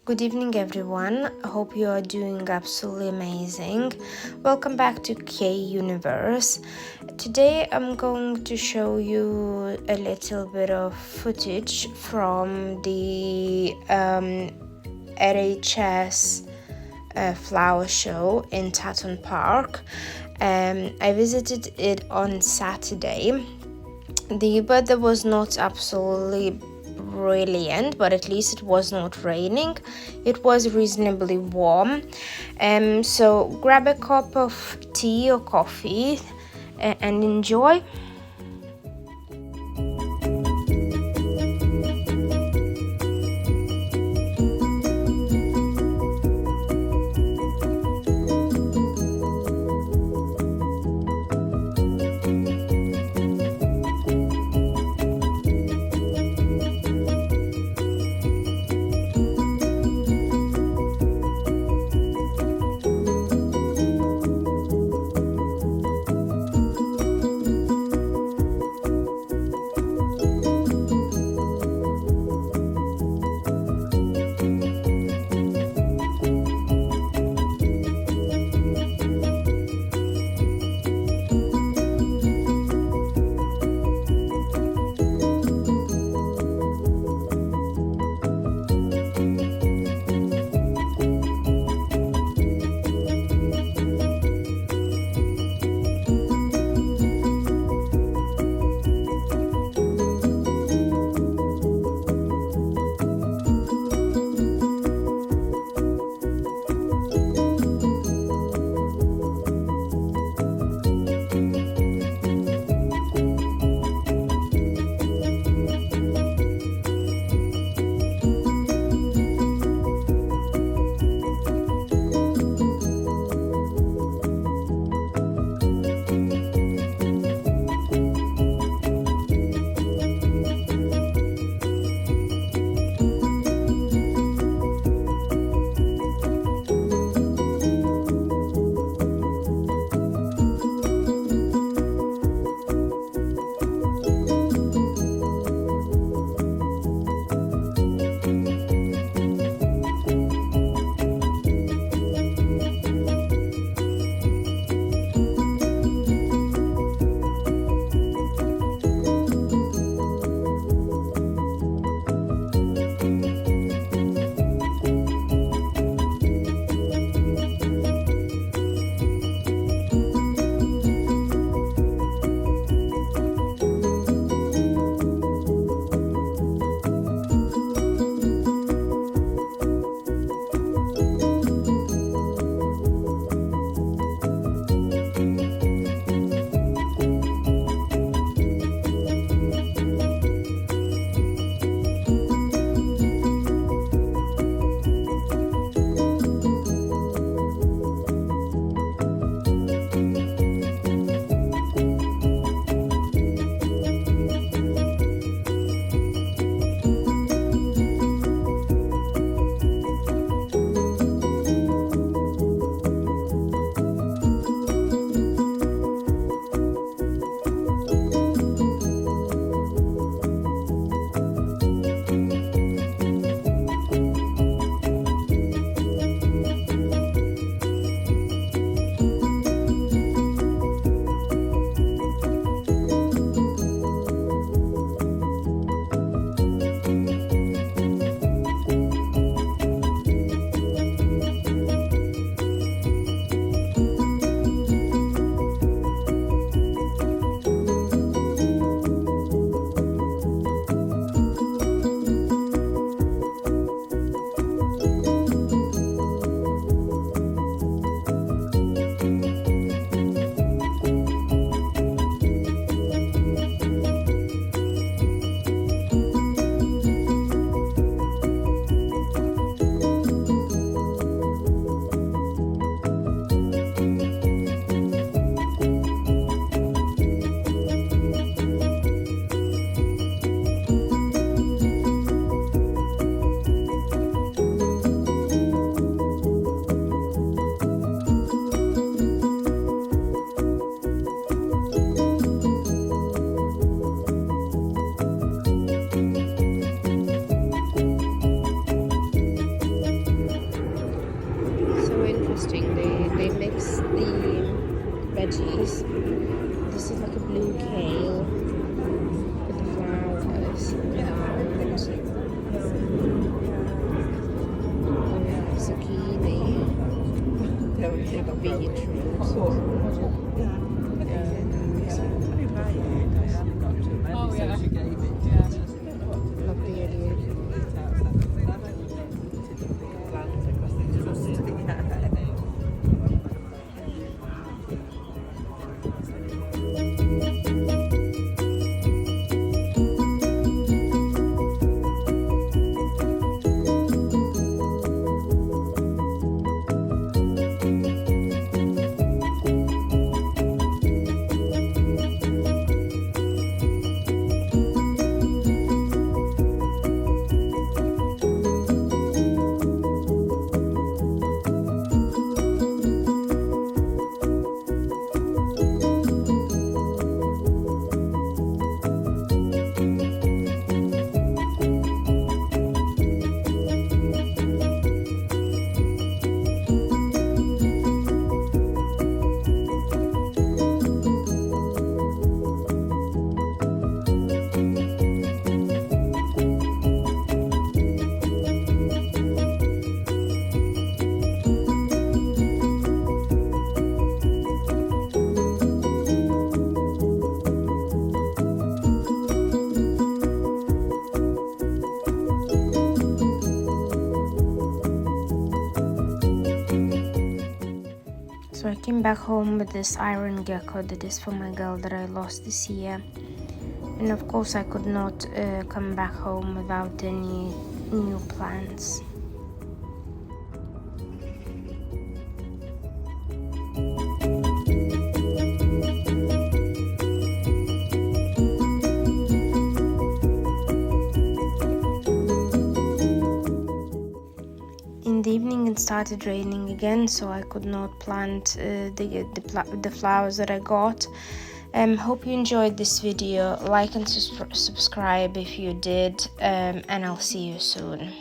Good evening, everyone. I hope you are doing absolutely amazing. Welcome back to K Universe. Today, I'm going to show you a little bit of footage from the RHS flower show in Tatton Park. I visited it on Saturday. The weather was not absolutely brilliant, but at least it was not raining. It was reasonably warm. So grab a cup of tea or coffee and enjoy. this is like a blue kale with the flowers around. Zucchini, So I came back home with this iron gecko that is for my girl that I lost this year. And of course I could not come back home without any new plants. In the evening it started raining again, so I could not plant the flowers that I got. Hope you enjoyed this video. Like and subscribe if you did, and I'll see you soon.